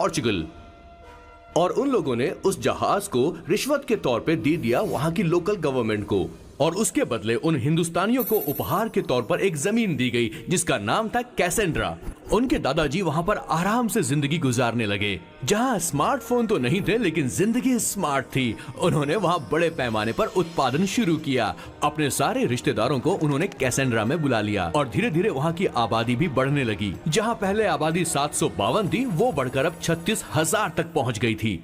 Portugal और उन लोगों ने उस जहाज को रिश्वत के तौर पे दे दिया वहां की लोकल गवर्नमेंट को और उसके बदले उन हिंदुस्तानियों को उपहार के तौर पर एक जमीन दी गई जिसका नाम था कैसेंड्रा। उनके दादाजी वहां पर आराम से जिंदगी गुजारने लगे जहां स्मार्टफोन तो नहीं थे लेकिन जिंदगी स्मार्ट थी। उन्होंने वहां बड़े पैमाने पर उत्पादन शुरू किया। अपने सारे रिश्तेदारों को उन्होंने कैसेंड्रा में बुला लिया और धीरे धीरे वहां की आबादी भी बढ़ने लगी। जहां पहले आबादी 752 थी वो बढ़कर अब 36,000 तक पहुंच गई थी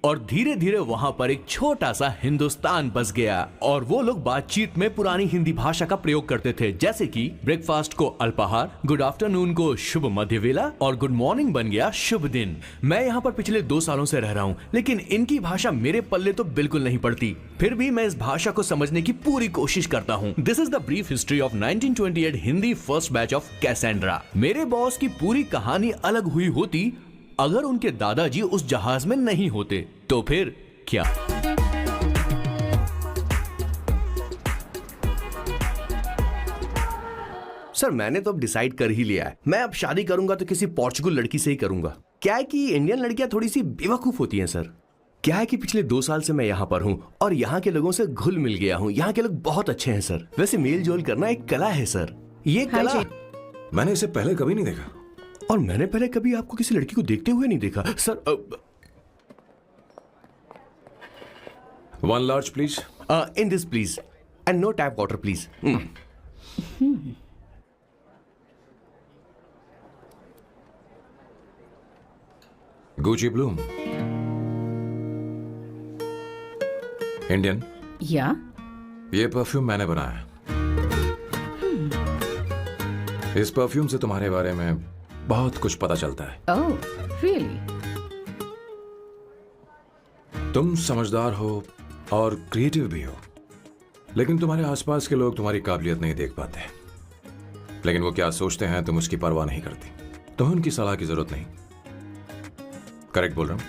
और धीरे धीरे वहां पर एक छोटा सा हिंदुस्तान बस गया और वो लोग बातचीत में पुरानी हिंदी भाषा का प्रयोग करते थे, जैसे कि ब्रेकफास्ट को अल्पाहार, गुड आफ्टरनून को शुभ मध्य वेला और गुड मॉर्निंग बन गया शुभ दिन। मैं यहाँ पर पिछले 2 सालों से रह रहा हूँ लेकिन इनकी भाषा मेरे पल्ले तो बिल्कुल नहीं पड़ती, फिर भी मैं इस भाषा को समझने की पूरी कोशिश करता हूँ। This is the brief history of 1928 Hindi first batch of Cassandra. मेरे बॉस की पूरी कहानी अलग हुई होती अगर उनके दादाजी उस जहाज में नहीं होते, तो फिर क्या? सर मैंने तो अब डिसाइड कर ही लिया है, मैं अब शादी करूंगा तो किसी पोर्चुगल लड़की से ही करूंगा। क्या है कि इंडियन लड़कियां थोड़ी सी बेवकूफ होती हैं सर। क्या है कि पिछले 2 साल से मैं यहाँ पर हूँ और यहाँ के लोगों से घुल मिल गया हूँ। यहाँ के लोग बहुत अच्छे हैं सर। वैसे मेल जोल करना एक कला है सर। ये कला मैंने इसे पहले कभी नहीं देखा और मैंने पहले कभी आपको किसी लड़की को देखते हुए नहीं देखा sir. 1 large please. In this please and no tap water please. Gucci Bloom. Indian? या ये परफ्यूम मैंने बनाया। इस परफ्यूम से तुम्हारे बारे में बहुत कुछ पता चलता है। ओह, रियली? तुम समझदार हो और क्रिएटिव भी हो, लेकिन तुम्हारे आसपास के लोग तुम्हारी काबिलियत नहीं देख पाते। लेकिन वो क्या सोचते हैं तुम उसकी परवाह नहीं करती। तुम्हें उनकी सलाह की जरूरत नहीं। करेक्ट बोल रहा हूं?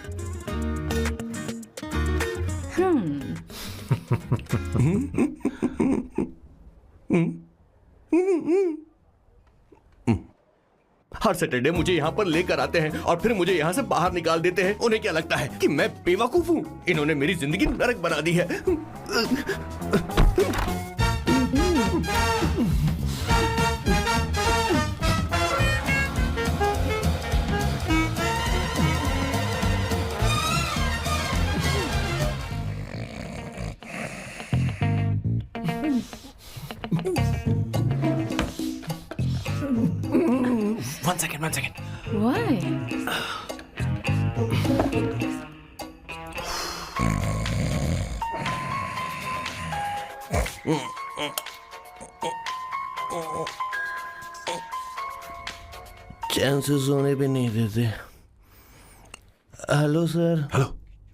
हर सैटरडे मुझे यहाँ पर लेकर आते हैं और फिर मुझे यहाँ से बाहर निकाल देते हैं। उन्हें क्या लगता है कि मैं बेवकूफ हूँ? इन्होंने मेरी जिंदगी नरक बना दी है। One second. Why? चैन से सोने भी नहीं देते। Hello sir. हेलो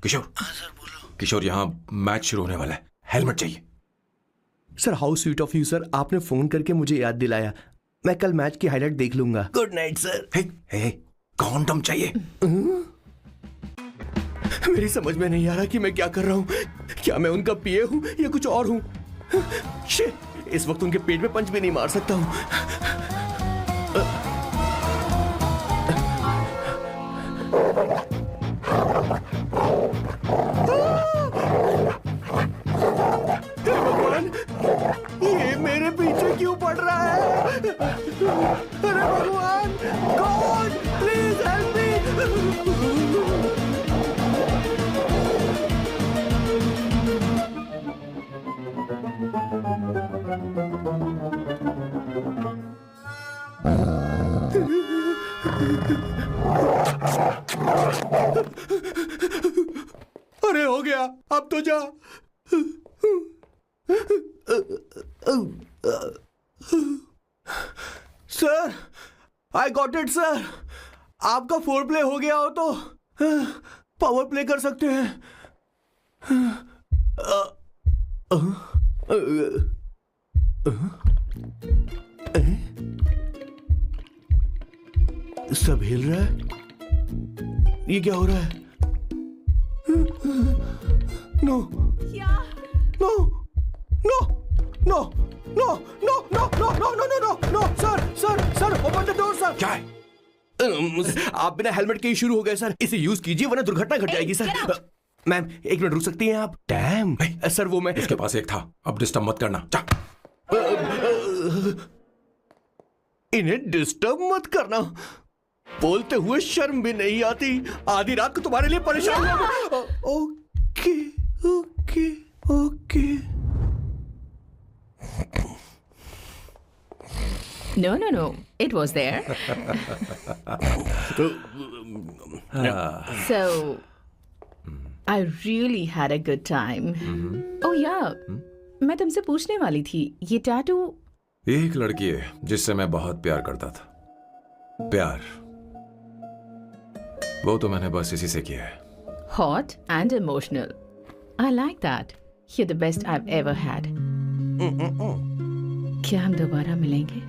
किशोर। सर बोलो। किशोर, यहाँ मैच शुरू होने वाला है, हेलमेट चाहिए। Sir how sweet of you sir, आपने फोन करके मुझे याद दिलाया। मैं कल मैच की हाईलाइट देख लूंगा। Good night sir. Hey, condom चाहिए। मेरी समझ में नहीं आ रहा कि मैं क्या कर रहा हूँ। क्या मैं उनका पीए हूँ या कुछ और हूँ? शिट, इस वक्त उनके पेट में पंच भी नहीं मार सकता हूँ। भगवान, ये मेरे पीछे क्यों पड़ रहा है? अरे भगवान, गॉड प्लीज हेल्प मी। अरे हो गया, अब तो जा। Sir, I got it sir. आपका फोर प्ले हो गया हो तो पावर प्ले कर सकते हैं। सब हिल रहा है। ये क्या हो रहा है? No no no no no no no no no no no no no sir sir sir open the door sir. क्या है? आप बिना हेलमेट के ही शुरू हो गए सर। इसे यूज कीजिए वरना दुर्घटना घट जाएगी सर। मैम एक मिनट रुक सकती हैं आप? डैम सर वो मैं उसके पास एक था, अब डिस्टर्ब मत करना। जा। इन्हें डिस्टर्ब मत करना, बोलते हुए शर्म भी नहीं आती। आधी रात को तुम्हारे लिए परेशान हुआ। Okay okay okay. No, it was there. So, I really had a good time. Oh yeah, मैं तुमसे पूछने वाली थी, ये टैटू। एक लड़की है जिससे मैं बहुत प्यार करता था। प्यार वो तो मैंने बस इसी से किया है। Hot and emotional. I like that. You're the best I've ever had. क्या हम दोबारा मिलेंगे?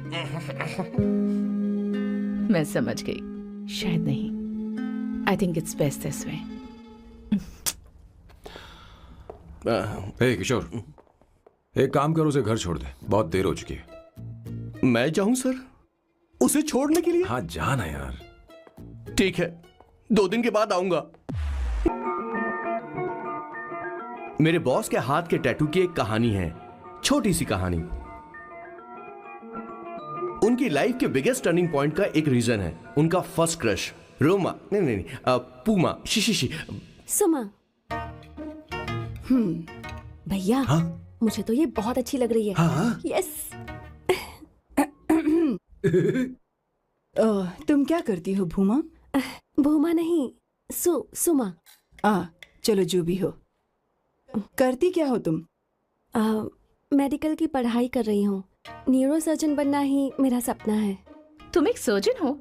मैं समझ गई, शायद नहीं। I think it's best this way. हे किशोर, एक काम कर, उसे घर छोड़ दे, बहुत देर हो चुकी है। मैं जाऊं सर उसे छोड़ने के लिए? हाँ जाना यार। ठीक है, 2 दिन के बाद आऊंगा। मेरे बॉस के हाथ के टैटू की एक कहानी है, छोटी सी कहानी। उनकी लाइफ के बिगेस्ट टर्निंग पॉइंट का एक रीजन है उनका फर्स्ट क्रश रोमा नहीं पूमा शी। सुमा। भैया, मुझे तो ये बहुत अच्छी लग रही है। हाँ? यस। तुम क्या करती हो भूमा? भूमा नहीं, सुमा। चलो जो भी हो। करती क्या हो तुम? मेडिकल की पढ़ाई कर रही हूँ। न्यूरो सर्जन बनना ही मेरा सपना है। तुम एक सर्जन हो,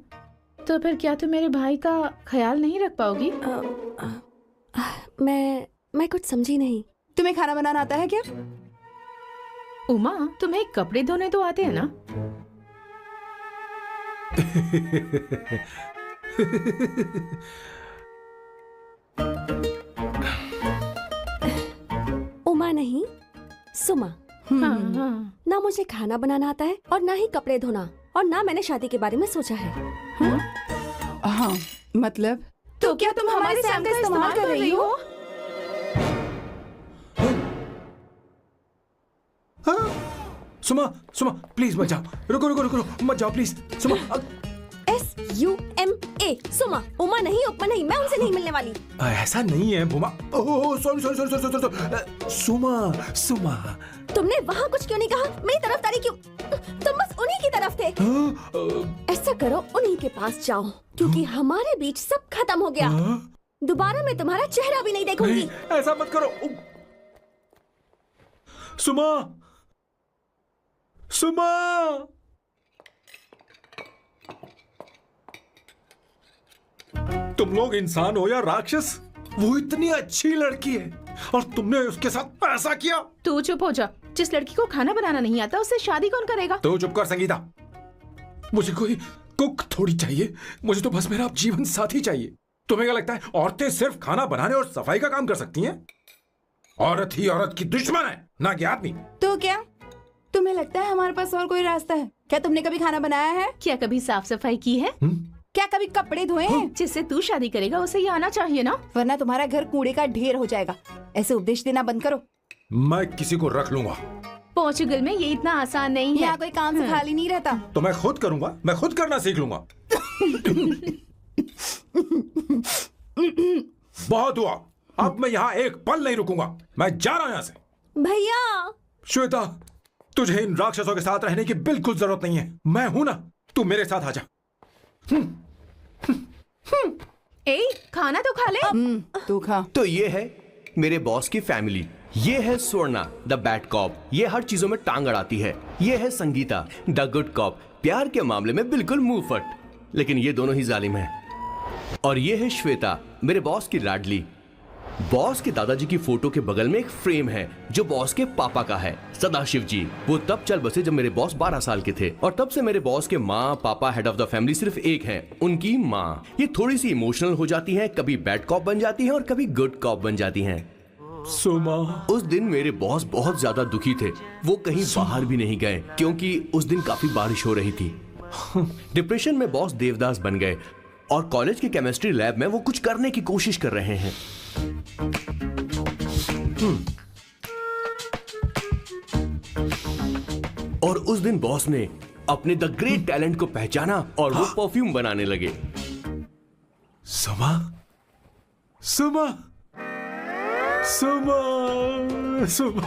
तो फिर क्या तुम मेरे भाई का ख्याल नहीं रख पाओगी? मैं कुछ समझी नहीं। तुम्हें खाना बनाना आता है क्या? उमा, तुम्हें कपड़े धोने तो आते हैं ना? उमा नहीं, सुमा। हाँ। ना मुझे खाना बनाना आता है और ना ही कपड़े धोना, और ना मैंने शादी के बारे में सोचा है। हाँ मतलब? तो क्या तुम हमारे सैम का इस्तेमाल कर रही हो? सुमा प्लीज मत जाओ। रुको मत जाओ प्लीज। सुमा। SUMA, सुमा। उमा नहीं, उपमा नहीं, मैं उनसे नहीं मिलने वाली। ऐसा नहीं है भूमा। सॉरी। सुमा। तुमने वहाँ कुछ क्यों नहीं कहा? मेरी तरफदारी क्यों? तुम बस उन्हीं की तरफ थे। ऐसा करो, उन्हीं के पास जाओ, क्योंकि हमारे बीच सब खत्म हो गया। दोबारा मैं तुम्हारा चेहरा भी नहीं देखूंगी। ऐसा मत करो सुमा। तुम लोग इंसान हो या राक्षस? वो इतनी अच्छी लड़की है और तुमने उसके साथ ऐसा किया। तू चुप हो जा। जिस लड़की को खाना बनाना नहीं आता उससे शादी कौन करेगा? तो चुप कर संगीता। मुझे कोई कुक थोड़ी चाहिए, मुझे तो बस मेरा जीवन साथी चाहिए। तुम्हें क्या लगता है औरतें सिर्फ खाना बनाने और सफाई का काम कर सकती हैं? औरत ही औरत की दुश्मन है, ना कि आदमी। तो क्या तुम्हें लगता है हमारे पास और कोई रास्ता है? क्या तुमने कभी खाना बनाया है? क्या कभी साफ सफाई की है? क्या कभी कपड़े धोए हैं? जिससे तू शादी करेगा उसे ये आना चाहिए ना, वरना तुम्हारा घर कूड़े का ढेर हो जाएगा। ऐसे उपदेश देना बंद करो। मैं किसी को रख लूंगा। पोर्चुगल में ये इतना आसान नहीं है। यहाँ कोई काम से खाली नहीं रहता। तो मैं खुद करूंगा, मैं खुद करना सीख लूंगा। बहुत हुआ, अब मैं यहाँ एक पल नहीं रुकूंगा। मैं जा रहा हूँ यहाँ से। भैया। श्वेता, तुझे इन राक्षसों के साथ रहने की बिल्कुल जरूरत नहीं है। मैं हूं ना, तू मेरे साथ आ जा। खाना तो खा ले। तू खा। तो ये है मेरे बॉस की फैमिली। ये है स्वर्णा द बैड कॉप, ये हर चीजों में टांग अड़ाती है। ये है संगीता द गुड कॉप, प्यार के मामले में बिल्कुल मुंह फट, लेकिन ये दोनों ही जालिम हैं। और ये है श्वेता, मेरे बॉस की लाडली। बॉस के दादाजी की फोटो के बगल में एक फ्रेम है जो बॉस के पापा का है, सदाशिव जी। वो तब चल बसे जब मेरे बॉस 12 साल के थे, और तब से मेरे बॉस के माँ पापा हेड ऑफ द फैमिली सिर्फ एक है, उनकी माँ। ये थोड़ी सी इमोशनल हो जाती है, कभी बैड कॉप बन जाती है और कभी गुड कॉप बन जाती है। सुमा, उस दिन मेरे बॉस बहुत ज्यादा दुखी थे। वो कहीं बाहर भी नहीं गए क्योंकि उस दिन काफी बारिश हो रही थी। डिप्रेशन में बॉस देवदास बन गए और कॉलेज के केमिस्ट्री लैब में वो कुछ करने की कोशिश कर रहे हैं। और उस दिन बॉस ने अपने द ग्रेट टैलेंट को पहचाना और वो परफ्यूम बनाने लगे। सुमा, सुमा, सुमा, सुमा,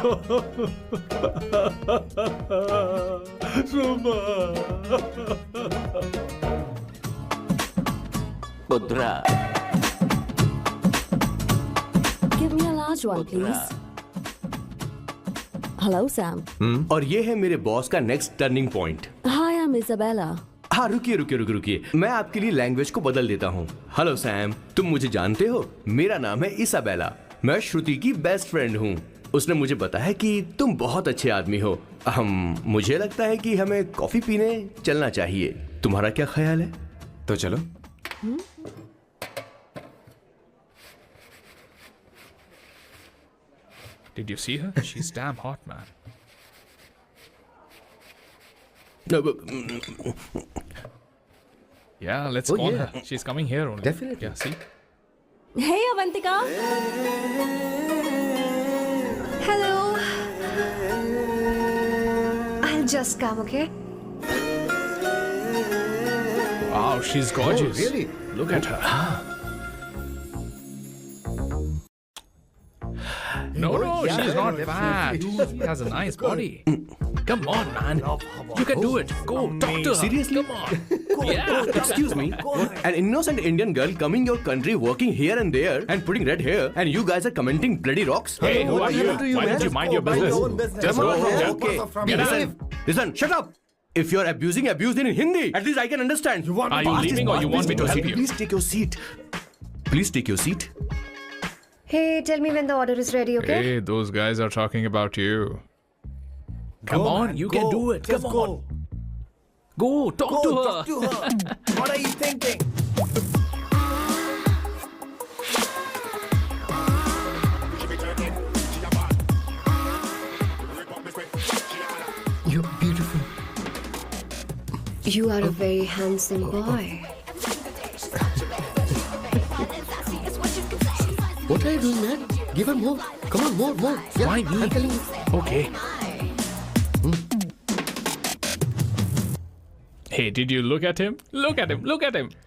सुमा। पुत्रा, Give me a large one, please. Hello, Sam. और ये है मेरे बॉस का next turning point. Hi, I'm Isabella. हाँ, रुकिए, मैं आपके लिए लैंग्वेज को बदल देता हूँ। हेलो सैम, तुम मुझे जानते हो? मेरा नाम है इसाबेला। मैं श्रुति की बेस्ट फ्रेंड हूँ। उसने मुझे बताया कि तुम बहुत अच्छे आदमी हो। मुझे लगता है कि हमें कॉफी पीने चलना चाहिए। तुम्हारा क्या ख्याल है? तो चलो। Did you see her? She's damn hot, man. Yeah, let's call her. She's coming here only. Definitely. Yeah, see? Hey, Avantika. Hello. I'll just come, okay? Wow, she's gorgeous. Oh, really? Look at her. No, she's not fat. She has a nice body. Come on, man. You can do it. Go, talk to her. Seriously? Come on. Yeah. Excuse me, an innocent Indian girl coming your country, working here and there, and putting red hair, and you guys are commenting bloody rocks? Hey, who are you? Why don't you mind your business? Just go home. Okay. Listen, shut up. If you're abuse in Hindi. At least I can understand. Are you leaving or you want me to help you? Please take your seat. Please take your seat. Hey, tell me when the order is ready, okay? Hey, those guys are talking about you. Come on, you can do it. Come on. Go, talk to her. What are you thinking? You're beautiful. You are a very handsome boy. What are you doing, man? Give her more. Come on, more. Yeah, Why me? I'm telling you. Okay. Hey, did you look at him? Look at him.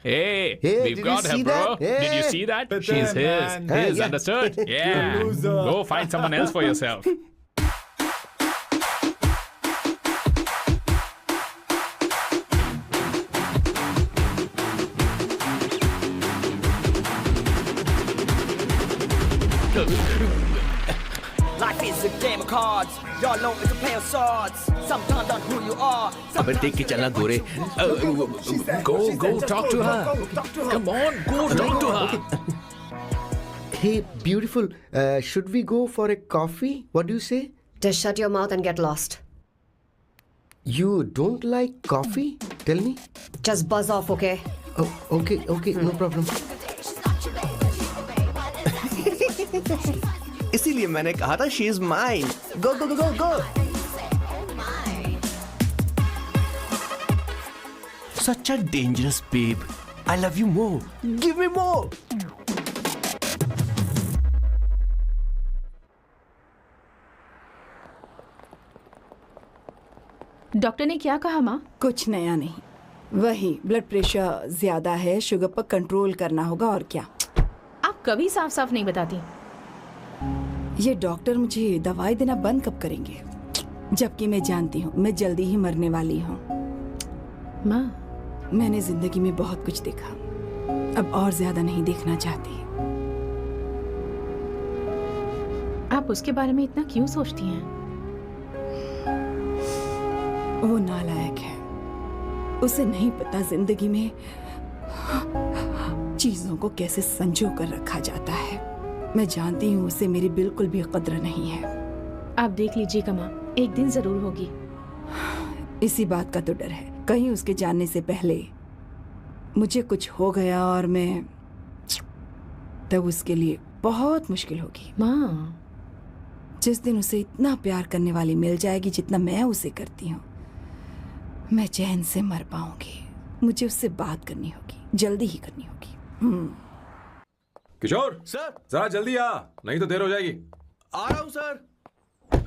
Hey, Hey, we've did got you her, see bro. that? Hey. Did you see that? She's his. Yeah. Understood? Yeah. Go find someone else for yourself. Life is a game of cards. Y'all know it's a play of swords. Sometimes on who you are. अबे देख के चलना गोरे. Go, talk to her. Come on, go, talk to her. Hey, beautiful. Should we go for a coffee? What do you say? Just shut your mouth and get lost. You don't like coffee? Tell me. Just buzz off, okay? Oh, okay, no problem. इसीलिए मैंने कहा था she is mine. Go. Such a dangerous babe. I love you more. Give me more. Doctor ने क्या कहा माँ? कुछ नया नहीं, वही ब्लड प्रेशर ज्यादा है, शुगर पर कंट्रोल करना होगा और क्या। आप कभी साफ साफ नहीं बताती। ये डॉक्टर मुझे दवाई देना बंद कब करेंगे, जबकि मैं जानती हूँ मैं जल्दी ही मरने वाली हूँ। माँ, मैंने जिंदगी में बहुत कुछ देखा, अब और ज्यादा नहीं देखना चाहती। आप उसके बारे में इतना क्यों सोचती हैं? वो नालायक है, उसे नहीं पता जिंदगी में चीजों को कैसे संजो कर रखा जाता है। मैं जानती हूँ उसे मेरी बिल्कुल भी कद्र नहीं है। आप देख लीजिएगा माँ, एक दिन जरूर होगी। इसी बात का तो डर है, कहीं उसके जानने से पहले मुझे कुछ हो गया और मैं, तब उसके लिए बहुत मुश्किल होगी। माँ, जिस दिन उसे इतना प्यार करने वाली मिल जाएगी जितना मैं उसे करती हूँ, मैं चैन से मर पाऊंगी। मुझे उससे बात करनी होगी, जल्दी ही करनी होगी। किशोर सर जरा जल्दी आ, नहीं तो देर हो जाएगी। आ रहा हूं सर।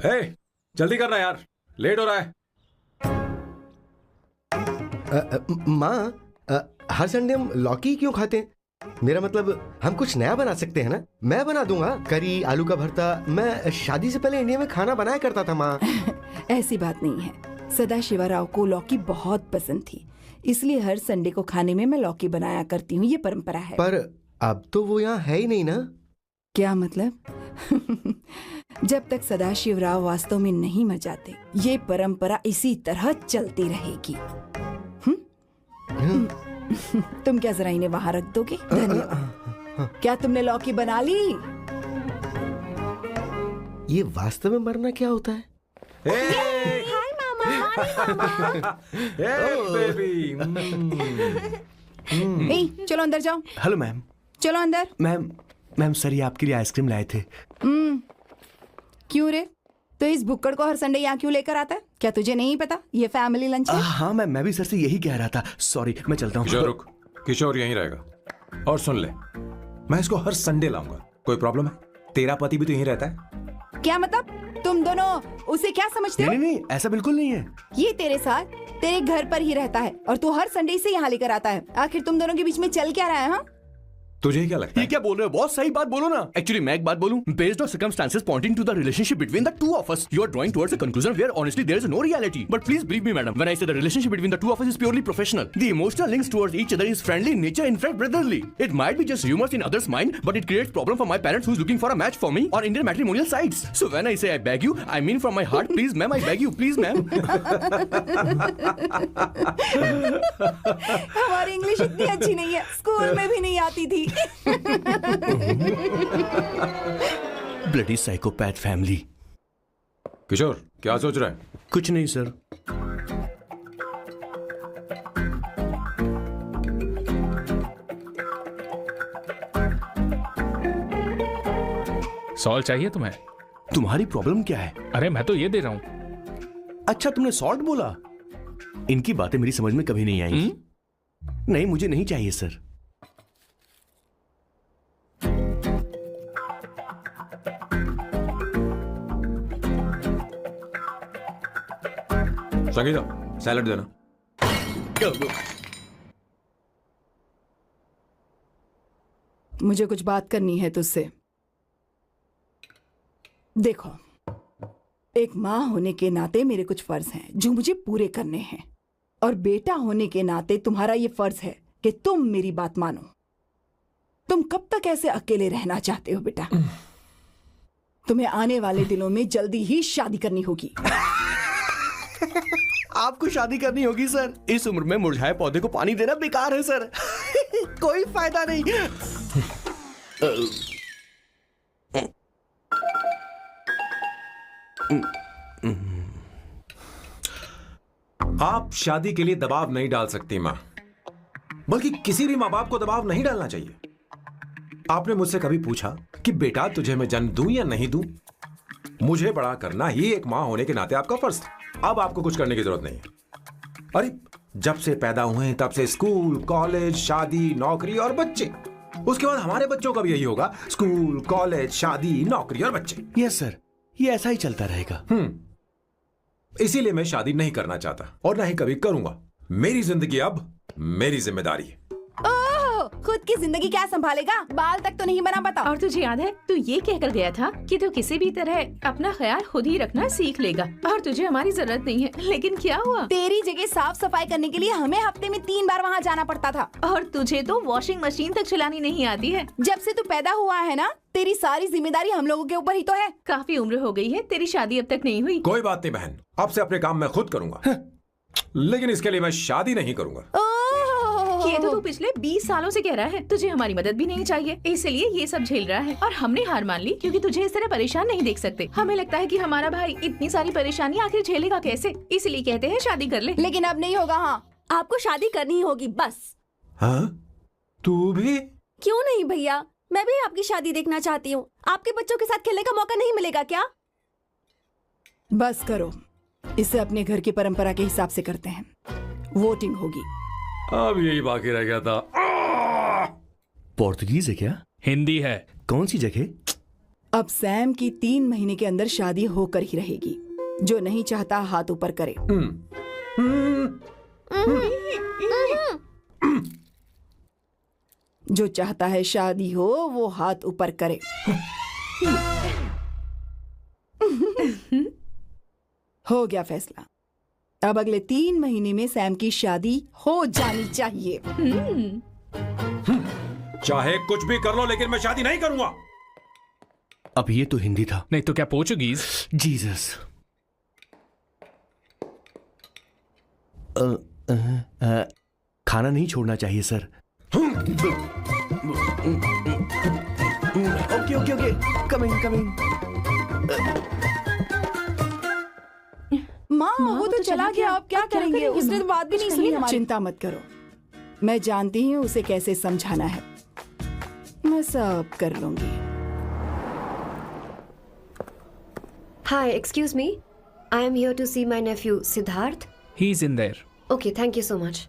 हे, जल्दी करना यार, लेट हो रहा है। माँ, हर संडे हम लौकी क्यों खाते हैं? मेरा मतलब हम कुछ नया बना सकते हैं ना? मैं बना दूंगा करी, आलू का भरता। मैं शादी से पहले इंडिया में खाना बनाया करता था माँ। ऐसी बात नहीं है, सदाशिवराव को लौकी बहुत पसंद थी, इसलिए हर संडे को खाने में मैं लौकी बनाया करती हूँ, ये परंपरा है। पर अब तो वो यहाँ है ही नहीं ना। क्या मतलब? जब तक सदाशिवराव वास्तव में नहीं मर जाते, ये परंपरा इसी तरह चलती रहेगी। तुम क्या जरा इन्हें वहां रख दोगे? धन्यवाद। क्या तुमने लौकी बना ली? ये वास्तव में मरना क्या होता है? हाय मामा। बेबी। ए, चलो अंदर जाओ। Hello ma'am. चलो अंदर। मैम सर ये आपके लिए आइसक्रीम लाए थे। क्यों रे? तो इस भुक्कड़ को हर संडे यहाँ क्यों लेकर आता है? क्या तुझे नहीं पता ये फैमिली लंच है? हाँ मैम, मैं भी सर से यही कह रहा था। सॉरी, मैं चलता हूँ। किशोर रुक, किशोर यहीं रहेगा। और सुन ले, मैं इसको हर संडे लाऊंगा। कोई प्रॉब्लम है? तेरा पति भी तो यहीं रहता है। क्या मतलब? तुम दोनों उसे क्या समझते हो? नहीं, ऐसा बिल्कुल नहीं है। ये तेरे साथ तेरे घर पर ही रहता है और तू हर संडे से यहाँ लेकर आता है। आखिर तुम दोनों के बीच में चल क्या रहा है? हाँ, तुझे क्या लगता ये है? क्या बोल रहे हो बॉस? सही बात बोलो ना। एक्चुअली मैं एक बात बोलूं, based on circumstances pointing to the relationship between the two of us, you are drawing towards a conclusion where honestly there is no reality. But please believe me madam, when I say the relationship between the two of us is purely professional. The emotional links towards each other is friendly in nature, in fact brotherly. It might be just rumours in others mind, but it creates problem for my parents who is looking for a match for me on Indian matrimonial sites. So when I say I beg you, I mean from my heart, please ma'am, I beg you, please ma'am. हमारी English इतनी अच्छी नहीं है, school में भी नहीं आती थी। Bloody psychopath family. किशोर क्या सोच रहा है? कुछ नहीं सर। सॉल्ट चाहिए तुम्हें? तुम्हारी प्रॉब्लम क्या है? अरे मैं तो ये दे रहा हूँ। अच्छा तुमने सॉल्ट बोला? इनकी बातें मेरी समझ में कभी नहीं आई। नहीं, मुझे नहीं चाहिए सर। संगीता सैलड देना। मुझे कुछ बात करनी है तुझसे। देखो, एक माँ होने के नाते मेरे कुछ फर्ज हैं जो मुझे पूरे करने हैं, और बेटा होने के नाते तुम्हारा ये फर्ज है कि तुम मेरी बात मानो। तुम कब तक ऐसे अकेले रहना चाहते हो बेटा? तुम्हें आने वाले दिनों में जल्दी ही शादी करनी होगी। आपको शादी करनी होगी सर? इस उम्र में मुरझाए पौधे को पानी देना बेकार है सर। कोई फायदा नहीं। आप शादी के लिए दबाव नहीं डाल सकती माँ, बल्कि किसी भी माँ बाप को दबाव नहीं डालना चाहिए। आपने मुझसे कभी पूछा कि बेटा तुझे मैं जन्म दूं या नहीं दूं? मुझे बड़ा करना ही एक माँ होने के नाते आपका फर्ज था। अब आपको कुछ करने की जरूरत नहीं है। अरे जब से पैदा हुए हैं तब से स्कूल, कॉलेज, शादी, नौकरी और बच्चे। उसके बाद हमारे बच्चों का भी यही होगा, स्कूल, कॉलेज, शादी, नौकरी और बच्चे। यस सर, ये ऐसा ही चलता रहेगा। इसीलिए मैं शादी नहीं करना चाहता और ना ही कभी करूंगा। मेरी जिंदगी अब मेरी जिम्मेदारी है। ओह, खुद की जिंदगी क्या संभालेगा? बाल तक तो नहीं बना पाता। और तुझे याद है तू ये कहकर गया था कि तू किसी भी तरह अपना ख्याल खुद ही रखना सीख लेगा और तुझे हमारी जरूरत नहीं है। लेकिन क्या हुआ? तेरी जगह साफ सफाई करने के लिए हमें हफ्ते में 3 बार वहाँ जाना पड़ता था। और तुझे तो वॉशिंग मशीन तक चलानी नहीं आती है। जब से तू पैदा हुआ है ना, तेरी सारी जिम्मेदारी हम लोगों के ऊपर ही तो है। काफी उम्र हो गई है, तेरी शादी अब तक नहीं हुई। कोई बात नहीं बहन, अब से अपने काम मैं खुद करूंगा। लेकिन इसके लिए मैं शादी नहीं करूंगा। ये तो तू पिछले 20 सालों से कह रहा है। तुझे हमारी मदद भी नहीं चाहिए, इसलिए ये सब झेल रहा है। और हमने हार मान ली क्योंकि तुझे इस तरह परेशान नहीं देख सकते। हमें लगता है कि हमारा भाई इतनी सारी परेशानी आखिर झेलेगा कैसे, इसलिए कहते हैं शादी कर ले। लेकिन अब नहीं होगा। हाँ, आपको शादी करनी ही होगी बस। हाँ? तू भी? क्यों नहीं भैया, मैं भी आपकी शादी देखना चाहती हूँ। आपके बच्चों के साथ खेलने का मौका नहीं मिलेगा क्या? बस करो, इसे अपने घर की परंपरा के हिसाब से करते हैं। वोटिंग होगी अब यही बाकी रह गया था। पोर्तुगीज है क्या? हिंदी है। कौन सी जगह? अब सैम की 3 महीने के अंदर शादी होकर ही रहेगी। जो नहीं चाहता हाथ ऊपर करे। जो चाहता है शादी हो वो हाथ ऊपर करे। हो गया फैसला। अब अगले 3 महीने में सैम की शादी हो जानी चाहिए। चाहे कुछ भी कर लो लेकिन मैं शादी नहीं करूंगा। अब ये तो हिंदी था। नहीं तो क्या पोर्चुगीज? जीसस। खाना नहीं छोड़ना चाहिए sir. Okay okay okay, coming coming. माँ वो तो चला गया, अब क्या करेंगे? उसने तो बात भी नहीं सुनी हमारी। चिंता मत करो, मैं जानती हूँ उसे कैसे समझाना है। मैं सब कर लूंगी। Hi, excuse me. I am here to see my nephew Siddharth. He's in there. Okay, thank you so much.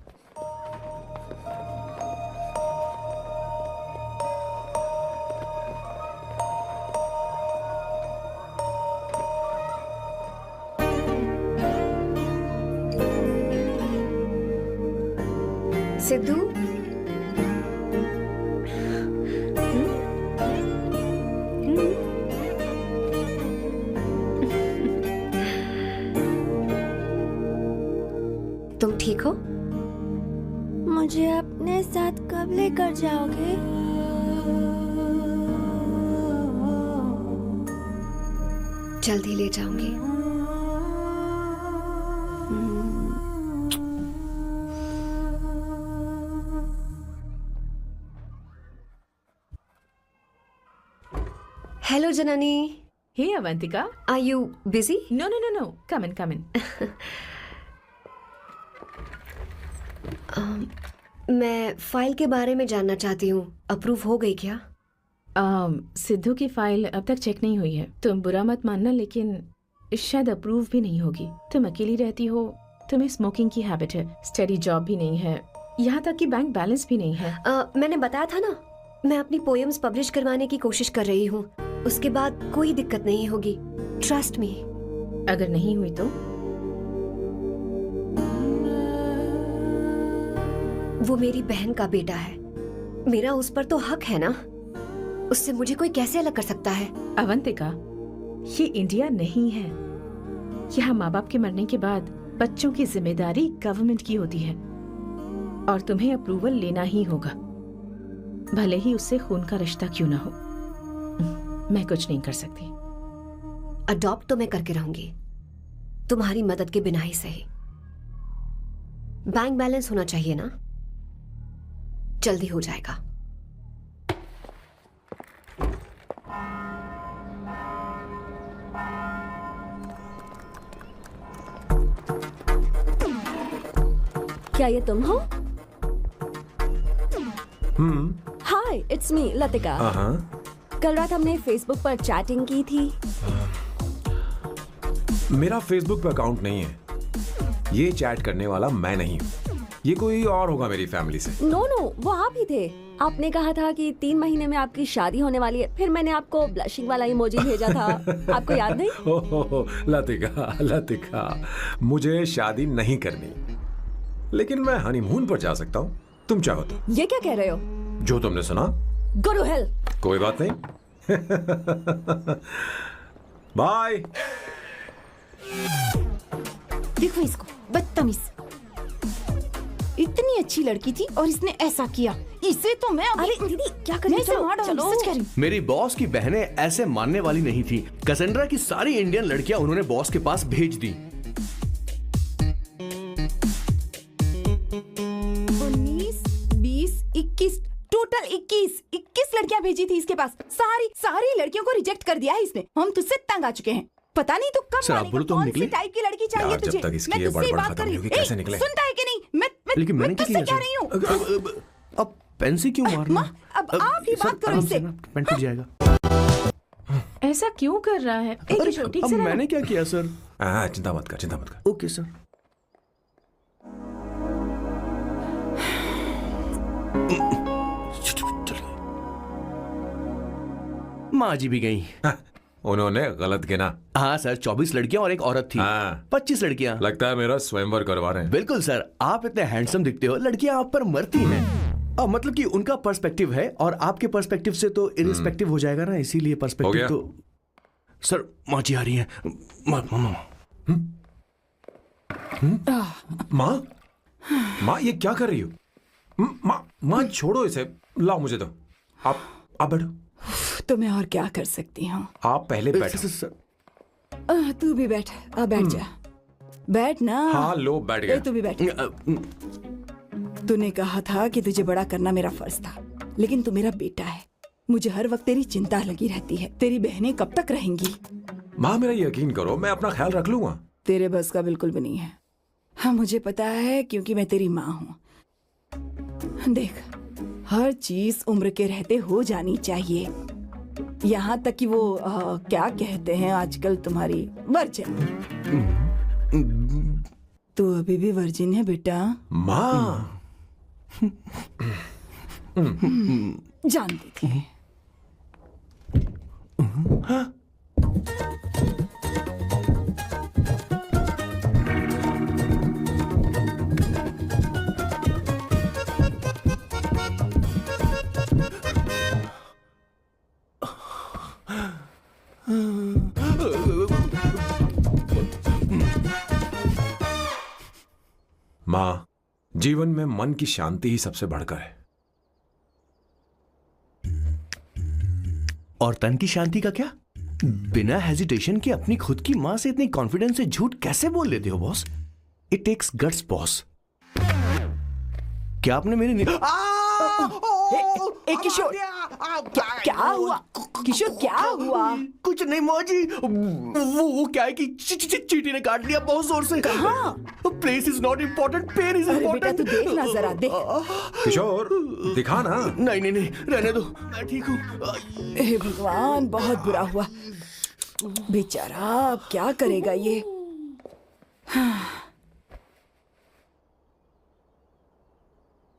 Sidhu, तुम ठीक हो? मुझे अपने साथ कब लेकर जाओगे? जल्दी ले जाऊंगी। Hello Janani. Hey Avantika. Are you busy? No. Come in. मैं फाइल के बारे में जानना चाहती हूँ। अप्रूव हो गई क्या? सिद्धू की फाइल अब तक चेक नहीं हुई है। तुम बुरा मत मानना, लेकिन शायद अप्रूव भी नहीं होगी। तुम अकेली रहती हो, तुम्हें स्मोकिंग की हैबिट है, स्टडी जॉब भी नहीं है, यहाँ तक कि बैंक बैलेंस भी नहीं है। मैंने बताया था ना, मैं अपनी पोएम्स पब्लिश करवाने की कोशिश कर रही हूँ। उसके बाद कोई दिक्कत नहीं होगी, ट्रस्ट मी। अगर नहीं हुई तो? वो मेरी बहन का बेटा है, मेरा उस पर तो हक है ना। उससे मुझे कोई कैसे अलग कर सकता है? अवंतिका, ये इंडिया नहीं है। यहाँ माँ बाप के मरने के बाद बच्चों की जिम्मेदारी गवर्नमेंट की होती है और तुम्हें अप्रूवल लेना ही होगा, भले ही उससे खून का रिश्ता क्यों ना हो। मैं कुछ नहीं कर सकती। अडॉप्ट तो मैं करके रहूंगी, तुम्हारी मदद के बिना ही सही। बैंक बैलेंस होना चाहिए ना, जल्दी हो जाएगा। क्या ये तुम हो? हाय, इट्स मी लतिका। कल रात हमने फेसबुक पर चैटिंग की थी। मेरा फेसबुक पे अकाउंट नहीं है। ये चैट करने वाला मैं नहीं हूँ, ये कोई और होगा मेरी फैमिली से। नो, वो आप ही थे। आपने कहा था कि 3 महीने में आपकी शादी होने वाली है। फिर मैंने आपको ब्लशिंग वाला इमोजी भेजा था। आपको याद नहीं? ओहो, लतिका, मुझे शादी नहीं करनी, लेकिन मैं हनीमून पर जा सकता हूँ, तुम चाहो तो। ये क्या कह रहे हो? जो तुमने सुना। Go to hell. कोई बात नहीं। बाय। देखो इसको, बदतमीज। इतनी अच्छी लड़की थी और इसने ऐसा किया। इसे तो मैं अरे दीदी क्या कर रही हो? चलो, सच कह रही हूं। मेरी बॉस की बहनें ऐसे मानने वाली नहीं थी। कैसेंड्रा की सारी इंडियन लड़कियां उन्होंने बॉस के पास भेज दी। 19, 20, 21, टोटल 21 लड़कियां भेजी थी इसके पास। सारी लड़कियों को रिजेक्ट कर दिया है इसने। हम तुझसे तंग आ चुके हैं। पता नहीं तो कब सर, आप बोलो तो हम कौन सी निकले? टाइप की लड़की चाहिए यार, जब तुझे? तक इसकी मैं ये तुझसे ही बड़बड़ बात खत्म कर रही नहीं हूँ। होगी, कैसे निकले? सुनता है कि नहीं? लेकिन मैंने क्या तुझसे किया कह रही हूँ। अब पेंसी क्यों मारना? माँ, अब आप ही बात करो इससे। पेन टूट जाएगा। ऐसा क्यों कर रहा है? एक अरे, ठीक अब से रहना। मैंने क्या किया सर? चिंता मत कर। Okay sir. माँ जी भी गई। उन्होंने गलत गिना। हाँ सर, 24 लड़कियां और एक औरत थी। हाँ। 25 लड़कियां। लगता है मेरा स्वयंवर करवा रहे हैं। बिल्कुल सर, आप इतने हैंडसम दिखते हो, लड़कियां आप पर मरती हैं। मतलब कि उनका पर्सपेक्टिव है और आपके पर्सपेक्टिव से तो इरिस्पेक्टिव हो जाएगा ना, इसीलिए पर्सपेक्टिव तो। सर माँ जी आ रही हैं। माँ, माँ ये क्या कर रही हो? माँ छोड़ो इसे, लाओ मुझे दो। आप बैठो। तो मैं और क्या कर सकती हूँ? आप पहले बैठो। तू भी बैठ, बैठ जा, बैठ ना। हाँ लो, बैठ गया। तू भी बैठ। तूने कहा था कि तुझे बड़ा करना मेरा फर्ज था, लेकिन तू मेरा बेटा है। मुझे हर वक्त तेरी चिंता लगी रहती है। तेरी बहनें कब तक रहेंगी? माँ मेरा यकीन करो, मैं अपना ख्याल रख लूंगा। तेरे बस का बिल्कुल भी नहीं है। हाँ मुझे पता है, क्योंकि मैं तेरी माँ हूँ। देख, हर चीज उम्र के रहते हो जानी चाहिए, यहाँ तक कि वो क्या कहते हैं आजकल तुम्हारी वर्जिन। तू अभी भी वर्जिन है बेटा? माँ जानती थी। माँ, जीवन में मन की शांति ही सबसे बढ़कर है। और तन की शांति का क्या? बिना हेजिटेशन के अपनी खुद की मां से इतनी कॉन्फिडेंस से झूठ कैसे बोल लेते हो boss? It takes guts boss. क्या आपने मेरी किशोर, क्या हुआ? किशोर क्या हुआ? कुछ नहीं माँ जी, वो क्या है कि चींटी ने काट लिया बहुत जोर से। कहाँ? Place is not important, pain is बेटा इम्पोर्टेंट। तू देख ना जरा, देख। किशोर दिखा ना। नहीं, रहने दो, मैं ठीक हूँ। हे भगवान, बहुत बुरा हुआ बेचारा। अब क्या करेगा ये?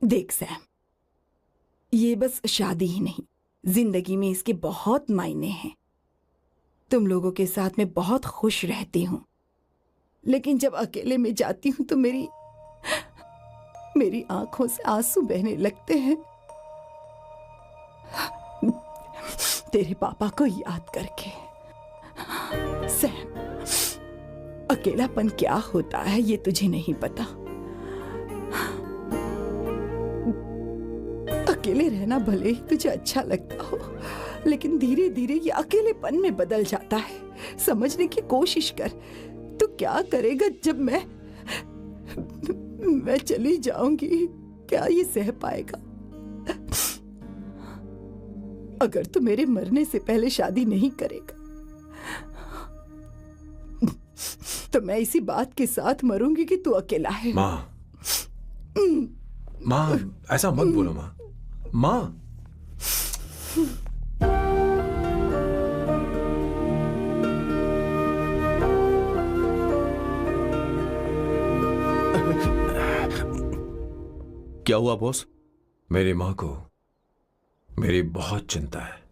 देख सैम, ये बस शादी ही नहीं, जिंदगी में इसके बहुत मायने हैं। तुम लोगों के साथ मैं बहुत खुश रहती हूँ, लेकिन जब अकेले में जाती हूँ तो मेरी आंखों से आंसू बहने लगते हैं, तेरे पापा को याद करके। सैम, अकेलापन क्या होता है ये तुझे नहीं पता। अकेले रहना भले ही तुझे अच्छा लगता हो, लेकिन धीरे धीरे ये अकेलेपन में बदल जाता है। समझने की कोशिश कर। तू क्या करेगा जब मैं चली जाऊंगी? क्या ये सह पाएगा? अगर तू मेरे मरने से पहले शादी नहीं करेगा तो मैं इसी बात के साथ मरूंगी कि तू अकेला है। माँ ऐसा मत बोलो माँ। माँ क्या हुआ बॉस? मेरी माँ को मेरी बहुत चिंता है।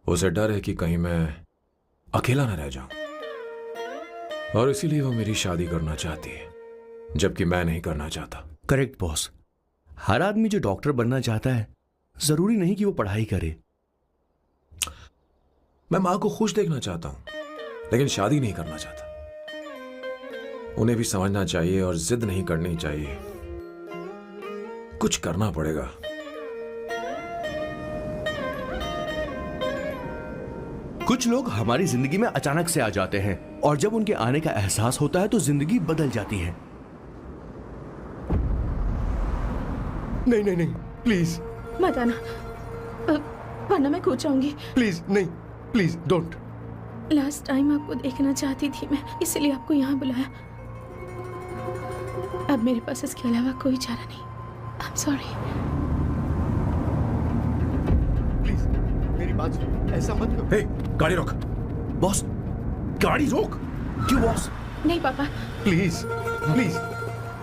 उसे डर है कि कहीं मैं अकेला न रह जाऊं, और इसीलिए वो मेरी शादी करना चाहती है, जबकि मैं नहीं करना चाहता। Correct boss. हर आदमी जो डॉक्टर बनना चाहता है, जरूरी नहीं कि वो पढ़ाई करे। मैं माँ को खुश देखना चाहता हूं, लेकिन शादी नहीं करना चाहता। उन्हें भी समझना चाहिए और जिद नहीं करनी चाहिए। कुछ करना पड़ेगा। कुछ लोग हमारी जिंदगी में अचानक से आ जाते हैं, और जब उनके आने का एहसास होता है तो जिंदगी बदल जाती है। नहीं, प्लीज मत आना, वरना मैं कूद जाऊंगी। प्लीज नहीं, प्लीज डोंट। लास्ट टाइम आपको देखना चाहती थी मैं, इसलिए आपको यहाँ बुलाया। अब मेरे पास इसके अलावा कोई चारा नहीं। I'm sorry। प्लीज मेरी बात सुनो, ऐसा मत करो। हे, गाड़ी रोक। बॉस गाड़ी रोक। क्यों बॉस? नहीं पापा, प्लीज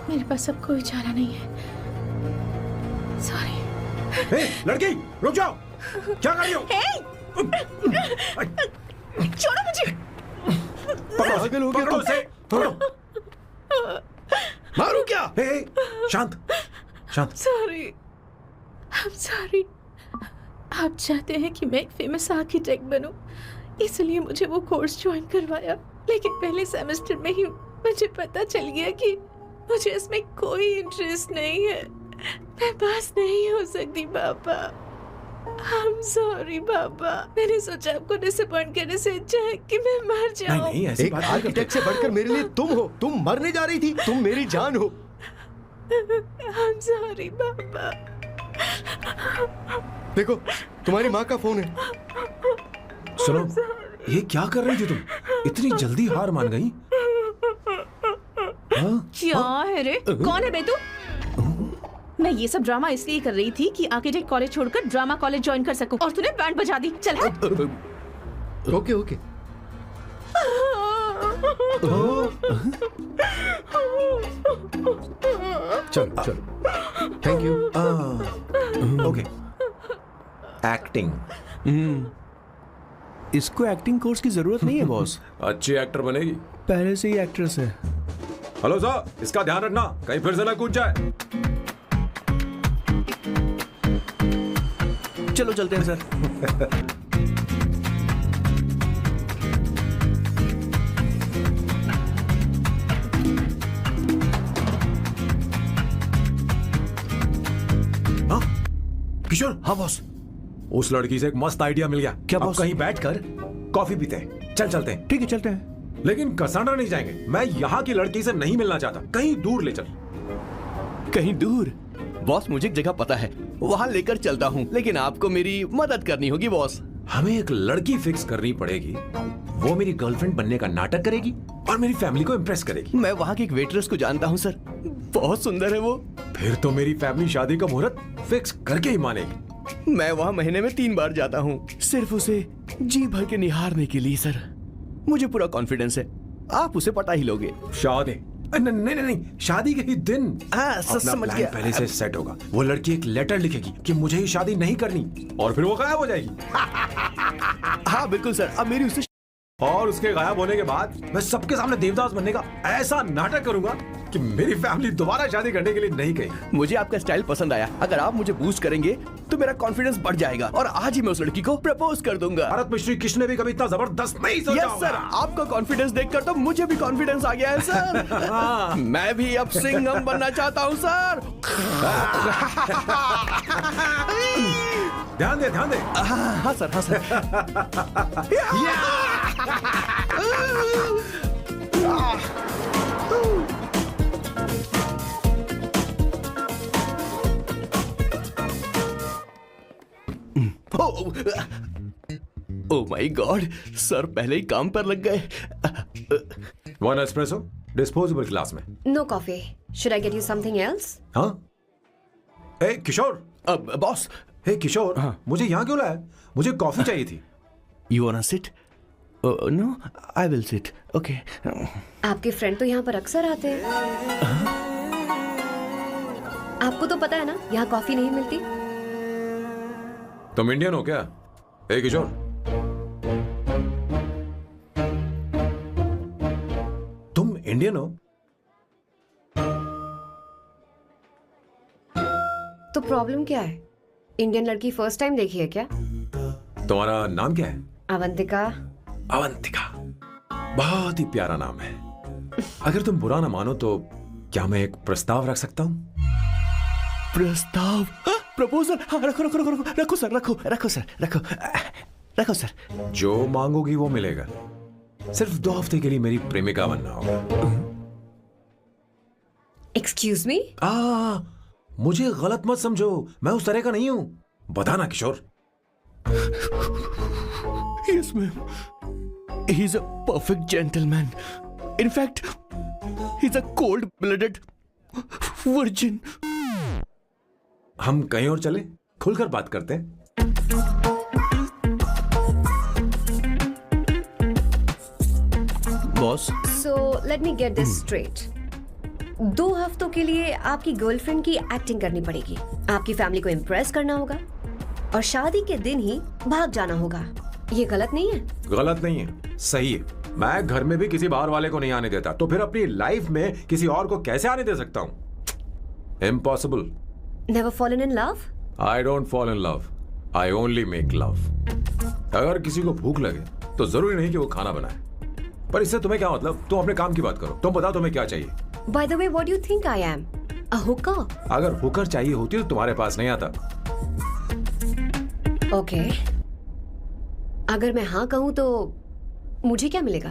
मेरे पास अब कोई चारा नहीं है। सॉरी। हे, लड़की रुक जाओ, क्या कर रही हो? छोड़ो मुझे। पकड़ो उसे, पकड़ो। मारू क्या? हे, शांत शांत। Sorry, I am sorry. आप चाहते हैं कि मैं एक फेमस आर्किटेक्ट बनूं, इसलिए मुझे वो कोर्स ज्वाइन करवाया, लेकिन पहले सेमेस्टर में ही मुझे पता चल गया कि मुझे इसमें कोई इंटरेस्ट नहीं है। मैं पास नहीं हो सकती पापा। आई एम सॉरी पापा। मैंने सोचा आपको डिसअपॉइंट करने से अच्छा है कि मैं मर जाऊं। नहीं ऐसी एक बात नहीं आर्किटेक्ट से बढ़कर मेरे लिए तुम हो। तुम मरने जा रही थी, तुम मेरी जान हो। आई एम सॉरी पापा। देखो, तुम्हारी माँ का फोन है। सुनो, ये क्या कर रही थी तुम? इतनी जल्दी हार मान गई? क्या है रे? कौन है बे तू? मैं ये सब ड्रामा इसलिए कर रही थी कि आर्किटेक्ट कॉलेज छोड़कर ड्रामा कॉलेज ज्वाइन कर सकूं, और तूने बैंड बजा दी। चल हट। Okay okay. चलो चलो, थैंक यू। ओके। एक्टिंग। इसको एक्टिंग कोर्स की जरूरत नहीं है बॉस। अच्छी एक्टर बनेगी। पहले से ही एक्ट्रेस है। हेलो सर, इसका ध्यान रखना कहीं फिर से ना कूद जाए। चलो चलते हैं सर। किशोर। हाँ बॉस। उस लड़की से एक मस्त आइडिया मिल गया। क्या अब बॉस? कहीं बैठकर कॉफी पीते हैं। चल चलते हैं। ठीक है चलते हैं। लेकिन कसांड्रा नहीं जाएंगे। मैं यहाँ की लड़की से नहीं मिलना चाहता। कहीं दूर ले चल। कहीं दूर? बॉस मुझे एक जगह पता है, वहाँ लेकर चलता हूँ, लेकिन आपको मेरी मदद करनी होगी बॉस। हमें एक लड़की फिक्स करनी पड़ेगी। वो मेरी गर्लफ्रेंड बनने का नाटक करेगी और मेरी फैमिली को इम्प्रेस करेगी। मैं वहाँ की एक वेट्रेस को जानता हूँ सर, बहुत सुंदर है वो। फिर तो मेरी फैमिली शादी का मुहूर्त फिक्स करके ही मानेगी। मैं वहाँ महीने में 3 बार जाता हूँ, सिर्फ उसे जी भर के निहारने के लिए सर। मुझे पूरा कॉन्फिडेंस है आप उसे पटा ही लोगे। शादी? नहीं नहीं नहीं, शादी के ही दिन हाँ समझ गया। पहले से सेट होगा। वो लड़की एक लेटर लिखेगी कि मुझे ही शादी नहीं करनी, और फिर वो गायब हो जाएगी। हाँ बिल्कुल सर, अब मेरी उससे और उसके गायब होने के बाद मैं सबके सामने देवदास बनने का ऐसा नाटक करूंगा कि मेरी फैमिली दोबारा शादी करने के लिए नहीं कहेगी। मुझे आपका स्टाइल पसंद आया। अगर आप मुझे बूस्ट करेंगे तो मेरा कॉन्फिडेंस बढ़ जाएगा और आज ही मैं उस लड़की को प्रपोज कर दूंगा। भारत मिश्री किसने भी कभी इतना जबरदस्त नहीं सोचा यस सर, आपका कॉन्फिडेंस देखकर तो मुझे भी कॉन्फिडेंस आ गया है सर। मैं भी अब सिंघम बनना चाहता हूँ सर। ध्यान दे ध्यान दे। हाँ सर, हाँ sir. Oh my god, sir पहले ही काम पर लग गए। 1 एस्प्रेसो डिस्पोजेबल ग्लास में। No coffee. Should I get you something else? हाँ। ए किशोर। अब बॉस। हे किशोर, मुझे यहाँ क्यों लाया? मुझे कॉफी चाहिए थी। You wanna sit? No, I will sit. Okay. आपके फ्रेंड तो यहाँ पर अक्सर आते हैं। आपको तो पता है ना यहाँ कॉफी नहीं मिलती। तुम इंडियन हो क्या? हे किशोर, तुम इंडियन हो? तो प्रॉब्लम क्या है? इंडियन लड़की फर्स्ट टाइम देखी है क्या? तुम्हारा नाम क्या है? अवंतिका। अवंतिका, बहुत ही प्यारा नाम है। अगर तुम बुरा ना मानो तो क्या मैं एक प्रस्ताव रख सकता हूँ? प्रस्ताव? प्रपोजल? हाँ रखो रखो रखो रखो रखो सर, रखो रखो सर, रखो रखो सर। जो मांगोगी वो मिलेगा। सिर्फ 2 हफ्ते के लिए मेरी प्रेमिका बनना होगा। Excuse me? मुझे गलत मत समझो, मैं उस तरह का नहीं हूं। बताना किशोर। Yes ma'am. He's a perfect gentleman. In fact, he's a cold-blooded virgin. हम कहीं और चले, खुलकर बात करते हैं। Boss. So let me get this straight. 2 हफ्तों के लिए आपकी गर्लफ्रेंड की एक्टिंग करनी पड़ेगी, आपकी फैमिली को इम्प्रेस करना होगा और शादी के दिन ही भाग जाना होगा। ये गलत नहीं है? गलत नहीं है, सही है। मैं घर में भी किसी बाहर वाले को नहीं आने देता, तो फिर अपनी लाइफ में किसी और को कैसे आने दे सकता हूँ? Impossible. Never fallen in love? I don't fall in love, I only make love. अगर किसी को भूख लगे तो जरूरी नहीं कि वो खाना बनाए, पर इससे तुम्हें क्या मतलब? तुम अपने काम की बात करो। तुम बताओ तुम्हें क्या चाहिए? By the way, what do you think I am? A hooker? अगर हुकर चाहिए होती तो तुम्हारे पास नहीं आता। Okay. अगर मैं हाँ कहूँ तो मुझे क्या मिलेगा?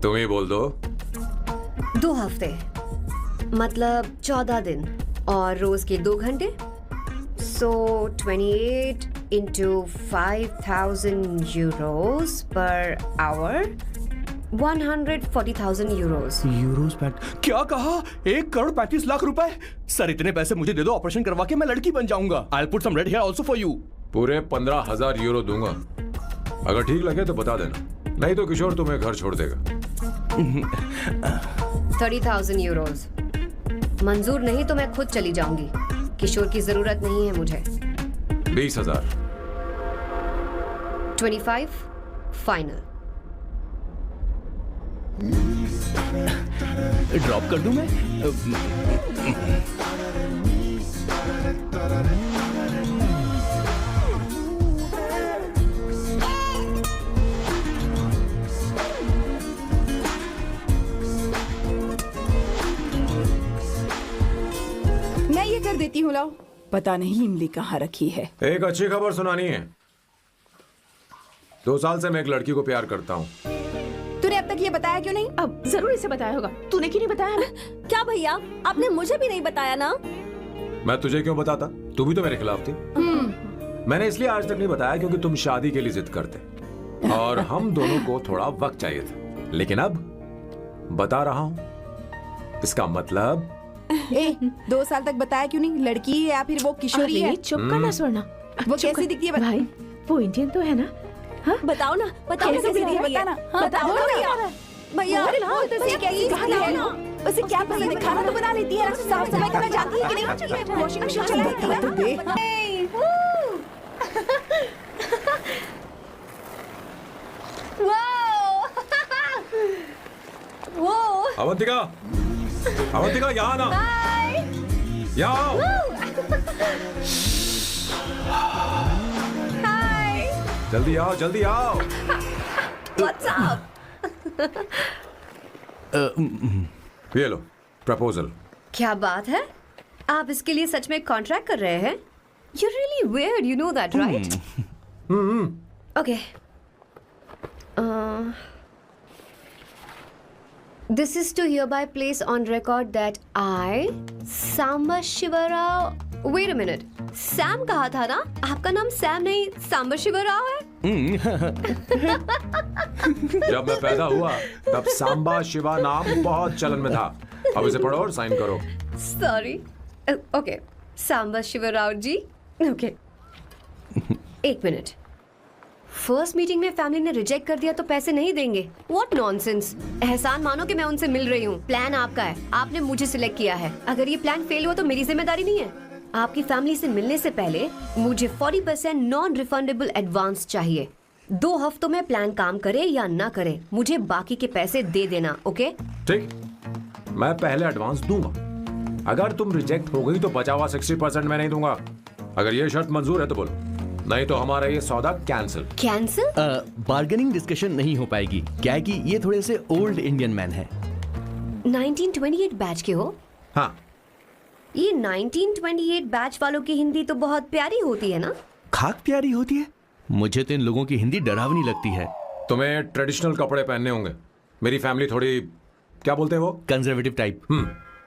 तुम ही बोल दो। 2 हफ्ते मतलब 14 दिन और रोज के 2 घंटे। So 28 into 5,000 euros per hour, 140,000 euros. Euros क्या कहा? 1,35,00,000 रुपए? सर इतने पैसे मुझे दे दो, ऑपरेशन करवा के मैं लड़की बन जाऊंगा। I'll put some red hair also for you. पूरे 15,000 यूरो दूंगा। अगर ठीक लगे तो बता देना, नहीं तो किशोर तुम्हें घर छोड़ देगा। 30,000 euros. मंजूर नहीं तो मैं खुद चली जाऊंगी। किशोर की जरूरत नहीं है मुझे। 20,000। 25 फाइनल। ड्रॉप कर दूं मैं? मैं ये कर देती हूँ, लाओ। पता नहीं इमली कहाँ रखी है। एक अच्छी खबर सुनानी है। 2 साल से मैं एक लड़की को प्यार करता हूँ। तूने अब तक ये बताया क्यों नहीं? अब जरूर इसे बताया होगा। तूने क्यों नहीं बताया हमें? क्या भैया, आपने मुझे भी नहीं बताया ना? मैं तुझे क्यों बताता? तू भी तो मेरे खिलाफ थी। मैंने इसलिए आज तक नहीं बताया क्योंकि तुम शादी के लिए जिद करते और हम दोनों को थोड़ा वक्त चाहिए था, लेकिन अब बता रहा हूँ। इसका मतलब 2 साल तक बताया क्यों नहीं? लड़की है या फिर वो किशोरी है? चुप करना स्वर्णा। वो चुप कैसी कर। दिखती है? भाई वो इंडियन तो है ना? हाँ? बताओ ना, बताओ कैसी दिखती है? बताना, बताओ बताओ भैया। भैया, उसे कैसी दिखती है? उसे क्या पसंद है? खाना तो बना लेती है, साफ सफाई करना जानती है कि नहीं? वॉशिंग मशीन चला बता तो दे। अवंतिका, अवंतिका यहाँ ना, यहाँ आओ। जल्दी आओ, जल्दी आओ। What's up? ये लो प्रपोजल। क्या बात है? आप इसके लिए सच में कॉन्ट्रैक्ट कर रहे हैं? You're really weird, you know that, right? Okay. This is to hereby place on record that I, Samba Shivarao. Wait a minute. Sam कहा था ना? आपका नाम सैम नहीं सांबा शिवराव है? जब मैं पैदा हुआ तब सांबा शिवा नाम बहुत चलन में था। अब इसे पढ़ो और साइन करो। Sorry. Okay. सांबा शिवराव जी. Okay. 1 मिनट। फर्स्ट मीटिंग में फैमिली ने रिजेक्ट कर दिया तो पैसे नहीं देंगे? What nonsense. एहसान मानो कि मैं उनसे मिल रही हूँ। प्लान आपका है, आपने मुझे सिलेक्ट किया है। अगर ये प्लान फेल हुआ तो मेरी जिम्मेदारी नहीं है। आपकी फैमिली से मिलने से पहले मुझे 40% नॉन रिफंडेबल एडवांस चाहिए। 2 हफ्तों में प्लान काम करे या ना करे, मुझे बाकी के पैसे दे देना। ओके? ठीक, मैं पहले एडवांस दूंगा। अगर तुम रिजेक्ट हो गई तो बचा हुआ 60% मैं नहीं दूंगा। अगर ये शर्त मंजूर है तो बोलो, नहीं तो हमारा ये सौदा कैंसिल। कैंसिल? बार्गेनिंग डिस्कशन नहीं हो पाएगी। क्या है कि ये थोड़े से ओल्ड इंडियन मैन है। 1928 बैच के हो? हाँ। ये 1928 बैच वालों की हिंदी तो बहुत प्यारी होती है ना? खाक प्यारी होती है? मुझे तो इन लोगों की हिंदी डरावनी लगती है। तुम्हें ट्रेडिशनल कपड़े पहनने होंगे। मेरी फैमिली थोड़ी, क्या बोलते हैं वो, कंजर्वेटिव टाइप।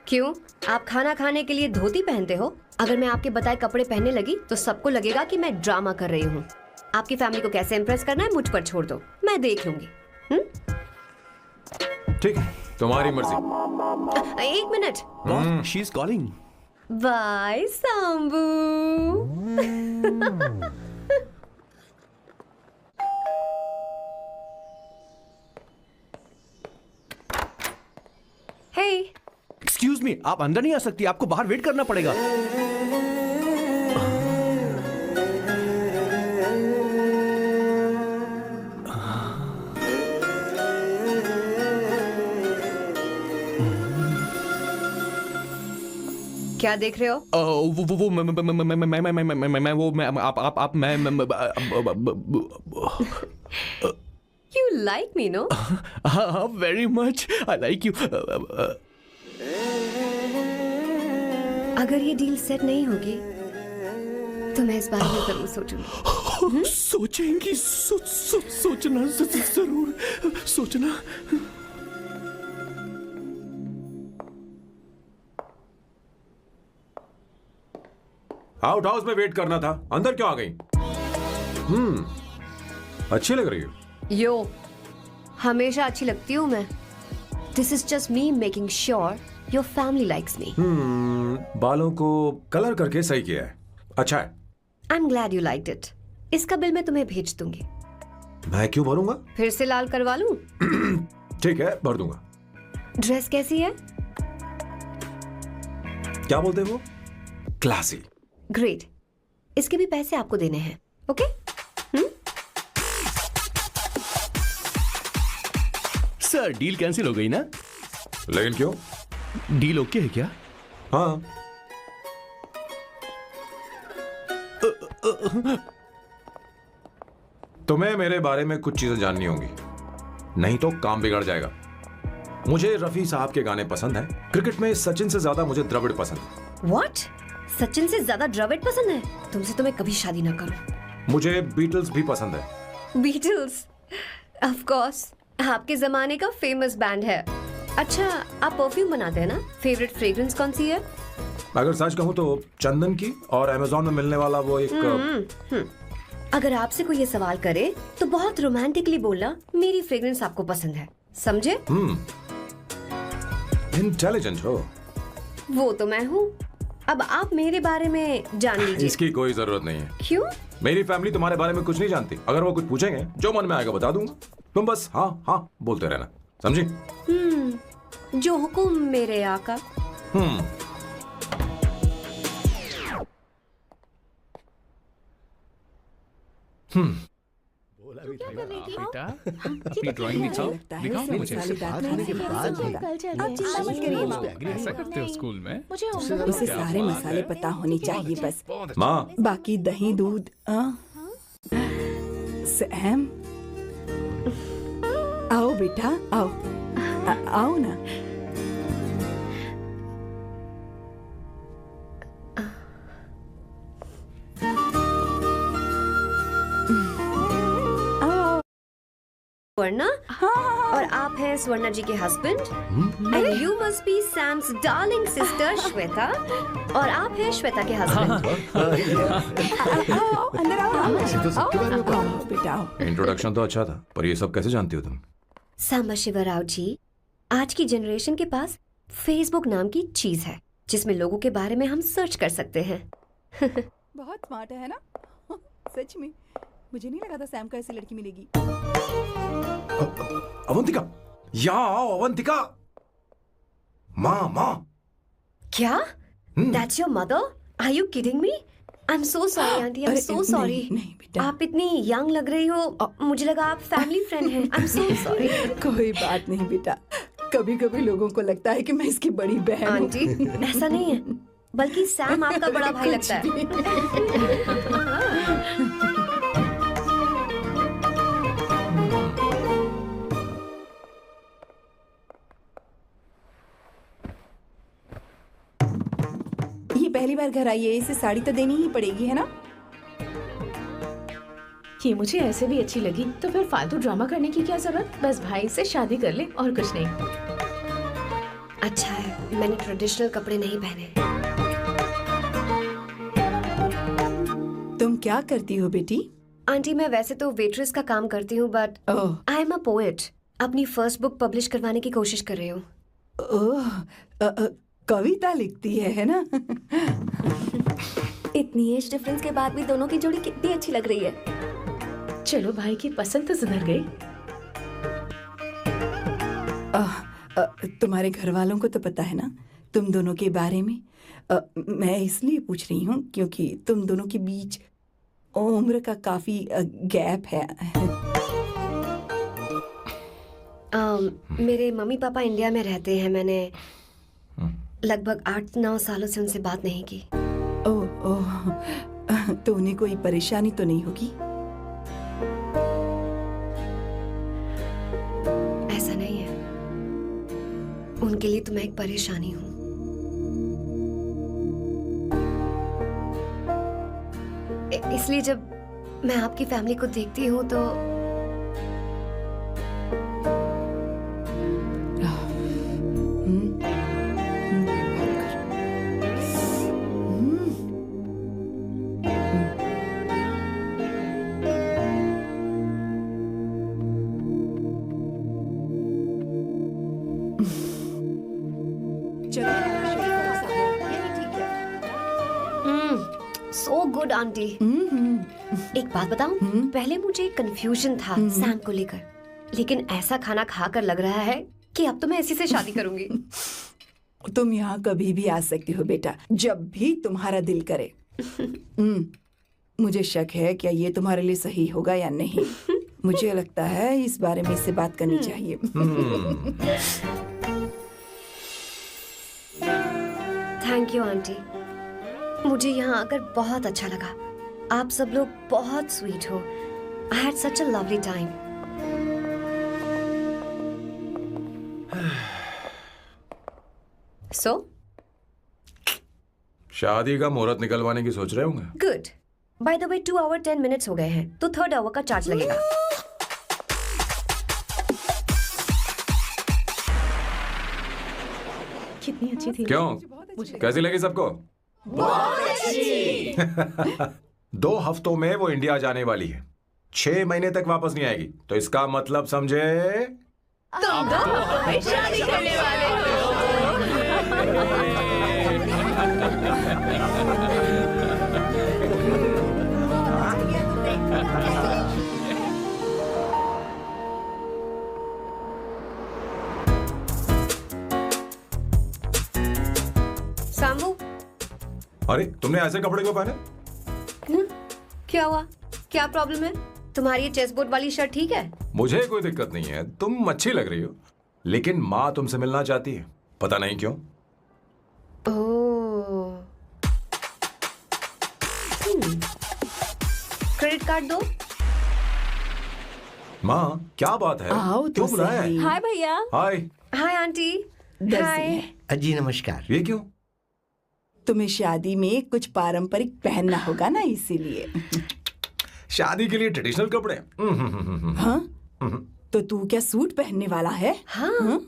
क्यों? आप खाना खाने के लिए धोती पहनते हो? अगर मैं आपके बताए कपड़े पहनने लगी तो सबको लगेगा कि मैं ड्रामा कर रही हूँ। आपकी फैमिली को कैसे इम्प्रेस करना है मुझ पर छोड़ दो, मैं देख लूंगी। ठीक, तुम्हारी मर्जी। 1 minute. She is calling. Bye Sambu. Excuse excuse me, आप अंदर नहीं आ सकती, आपको बाहर वेट करना पड़ेगा। क्या देख रहे हो? वो मैं वो मैं आप मैं You like me, no? हाँ, very much. I like you. अगर ये डील सेट नहीं होगी तो मैं इस बारे में जरूर सोचूंगी। सोचेंगी, सोचना जरूर सोचना। आउट हाउस में वेट करना था, अंदर क्यों आ गई? अच्छी लग रही हो। यो, हमेशा अच्छी लगती हूँ मैं। This is just me making sure your family likes me. बालों को कलर करके सही किया है, अच्छा है। I am glad you liked it. इसका बिल मैं तुम्हें भेज दूंगी। मैं क्यों भरूंगा? फिर से लाल करवा लूं? ठीक है, भर दूंगा। ड्रेस कैसी है? क्या बोलते हो? क्लासी। ग्रेट। इसके भी पैसे आपको देने हैं, ओके? सर, डील कैंसिल हो गई ना? लेकिन क्यों? डील ओके है क्या? हाँ। तुम्हें मेरे बारे में कुछ चीजें जाननी होंगी, नहीं तो काम बिगड़ जाएगा। मुझे रफी साहब के गाने पसंद हैं। क्रिकेट में सचिन से ज्यादा मुझे द्रविड़ पसंद है। What? सचिन से ज्यादा द्रविड़ पसंद है? तुमसे तो मैं कभी शादी ना करूं। मुझे बीटल्स भी पसंद है। बीटल्स? ऑफ कोर्स, आपके जमाने का फेमस बैंड है। अच्छा, आप परफ्यूम बनाते हैं ना? फेवरेट फ्रेग्रेंस कौन सी है? अगर सच कहूं तो चंदन की, और अमेज़न में मिलने वाला वो एक अगर आपसे कोई ये सवाल करे तो बहुत रोमांटिकली बोलना मेरी फ्रेग्रेंस आपको पसंद है, समझे? इंटेलिजेंट हो। वो तो मैं हूँ। अब आप मेरे बारे में जान लीजिए। इसकी कोई जरूरत नहीं है। क्यों? मेरी फैमिली तुम्हारे बारे में कुछ नहीं जानती। अगर वो कुछ पूछेंगे, जो मन में आएगा बता दूंगा। तुम बस हाँ हाँ बोलते रहना, समझी? जो हुकुम मेरे आका। बेटा, अपनी ड्राइंग दिखाओ मुझे। ऐसा करते हो स्कूल में? उसे सारे मसाले पता होने चाहिए बस। माँ, बाकी दही दूध। सैम, आओ बेटा, आओ। आओ ना। स्वर्णा, और आप हैं स्वर्णा जी के husband, and you must be Sam's darling sister Shweta, और आप हैं श्वेता के हस्बैंड। आओ, अंदर आओ। आओ बेटा, आओ। इंट्रोडक्शन तो अच्छा था, पर ये सब कैसे जानती हो तुम? सांबा शिवराव जी, आज की जनरेशन के पास फेसबुक नाम की चीज है जिसमें लोगों के बारे में हम सर्च कर सकते हैं। बहुत स्मार्ट है ना? सच में मुझे नहीं लगा था सैम को ऐसी लड़की मिलेगी। अवंतिका, यहाँ आओ अवंतिका। माँ, माँ। क्या? That's your mother? Are you kidding me? I'm so sorry, auntie. I'm so sorry. नहीं बेटा, आप इतनी यंग लग रही हो, मुझे लगा आप फैमिली फ्रेंड हैं। I'm so sorry. कोई बात नहीं बेटा। कभी कभी लोगों को लगता है कि मैं इसकी बड़ी बहन हूँ। आंटी, ऐसा नहीं है, बल्कि सैम आपका बड़ा भाई लगता है। ये पहली बार घर आई है, इसे साड़ी तो देनी ही पड़ेगी, है ना? ये मुझे ऐसे भी अच्छी लगी, तो फिर फालतू ड्रामा करने की क्या जरूरत? बस भाई से शादी कर ले और कुछ नहीं। अच्छा है, मैंने ट्रेडिशनल कपड़े नहीं पहने। तुम क्या करती हो बेटी? आंटी, मैं वैसे तो वेट्रेस का काम करती हूँ, but oh, I am a poet. अपनी फर्स्ट बुक पब्लिश करवाने की कोशिश कर रही हूँ। ओह, कविता लिखती है ना? इतनी एज डिफरेंस के बाद भी दोनों की जोड़ी कितनी अच्छी लग रही है। चलो, भाई की पसंद तो सुधर गई। तुम्हारे घर वालों को तो पता है ना तुम दोनों के बारे में मैं इसलिए पूछ रही हूँ क्योंकि तुम दोनों के बीच उम्र का काफी गैप है। मेरे मम्मी पापा इंडिया में रहते हैं। मैंने लगभग 8-9 सालों से उनसे बात नहीं की। ओह, तो उन्हें कोई परेशानी तो नहीं होगी? ऐसा नहीं है, उनके लिए तो मैं एक परेशानी हूँ। इसलिए जब मैं आपकी फैमिली को देखती हूँ तो सो गुड आंटी। एक बात बताऊं, पहले मुझे कंफ्यूजन था सैम को लेकर, लेकिन ऐसा खाना खाकर लग रहा है कि अब तो मैं इसी से शादी करूंगी। तुम यहाँ कभी भी आ सकती हो बेटा, जब भी तुम्हारा दिल करे। मुझे शक है क्या ये तुम्हारे लिए सही होगा या नहीं। मुझे लगता है इस बारे में इससे बात करनी चाहिए। थैंक यू आंटी, मुझे यहाँ आकर बहुत अच्छा लगा। आप सब लोग बहुत स्वीट हो। I had such a lovely time. So शादी का मुहूर्त निकलवाने की सोच रहे होंगे। Good. By the way 2 hour 10 minutes हो गए हैं, तो 3rd आवर का चार्ज लगेगा। कितनी अच्छी थी। क्यों, कैसी लगी सबको? बहुत अच्छी। 2 हफ्तों में वो इंडिया जाने वाली है, 6 महीने तक वापस नहीं आएगी। तो इसका मतलब समझे, तुम दो शादी करने वाले हो। सांबू, अरे तुमने ऐसे कपड़े क्यों पहने? क्या हुआ? क्या प्रॉब्लम है? तुम्हारी ये चेस्ट वाली शर्ट ठीक है? मुझे कोई दिक्कत नहीं है, तुम अच्छी लग रही हो, लेकिन माँ तुमसे मिलना चाहती है, पता नहीं क्यों। ओह, क्रेडिट कार्ड दो। माँ क्या बात है, आओ तो क्यों बुलाया है? सही। हाय भैया। हाय। Hi aunty. दर्जी हाय। है। जी नमस्कार। ये क्यों? तुम्हें शादी में कुछ पारंपरिक पहनना होगा ना, इसीलिए। शादी के लिए ट्रेडिशनल कपड़े? हाँ? तो तू क्या सूट पहनने वाला है? हाँ।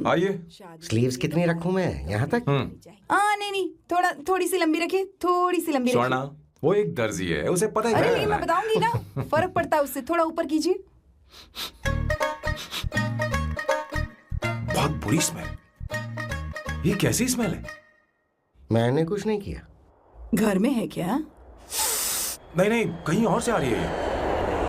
आइए। स्लीव्स कितनी रखूं मैं, यहाँ तक? नहीं, थोड़ी सी लंबी रखे, थोड़ी सी लंबी रखे। स्वर्णा, वो एक दर्जी है, उसे पता ही अरे क्या नहीं, करना मैं है। बताऊंगी ना, फर्क पड़ता है उससे। थोड़ा ऊपर कीजिए। बहुत बुरी स्मेल। ये कैसी स्मेल है? मैंने कुछ नहीं किया। घर में है क्या? नहीं, कहीं और से आ रही है ये।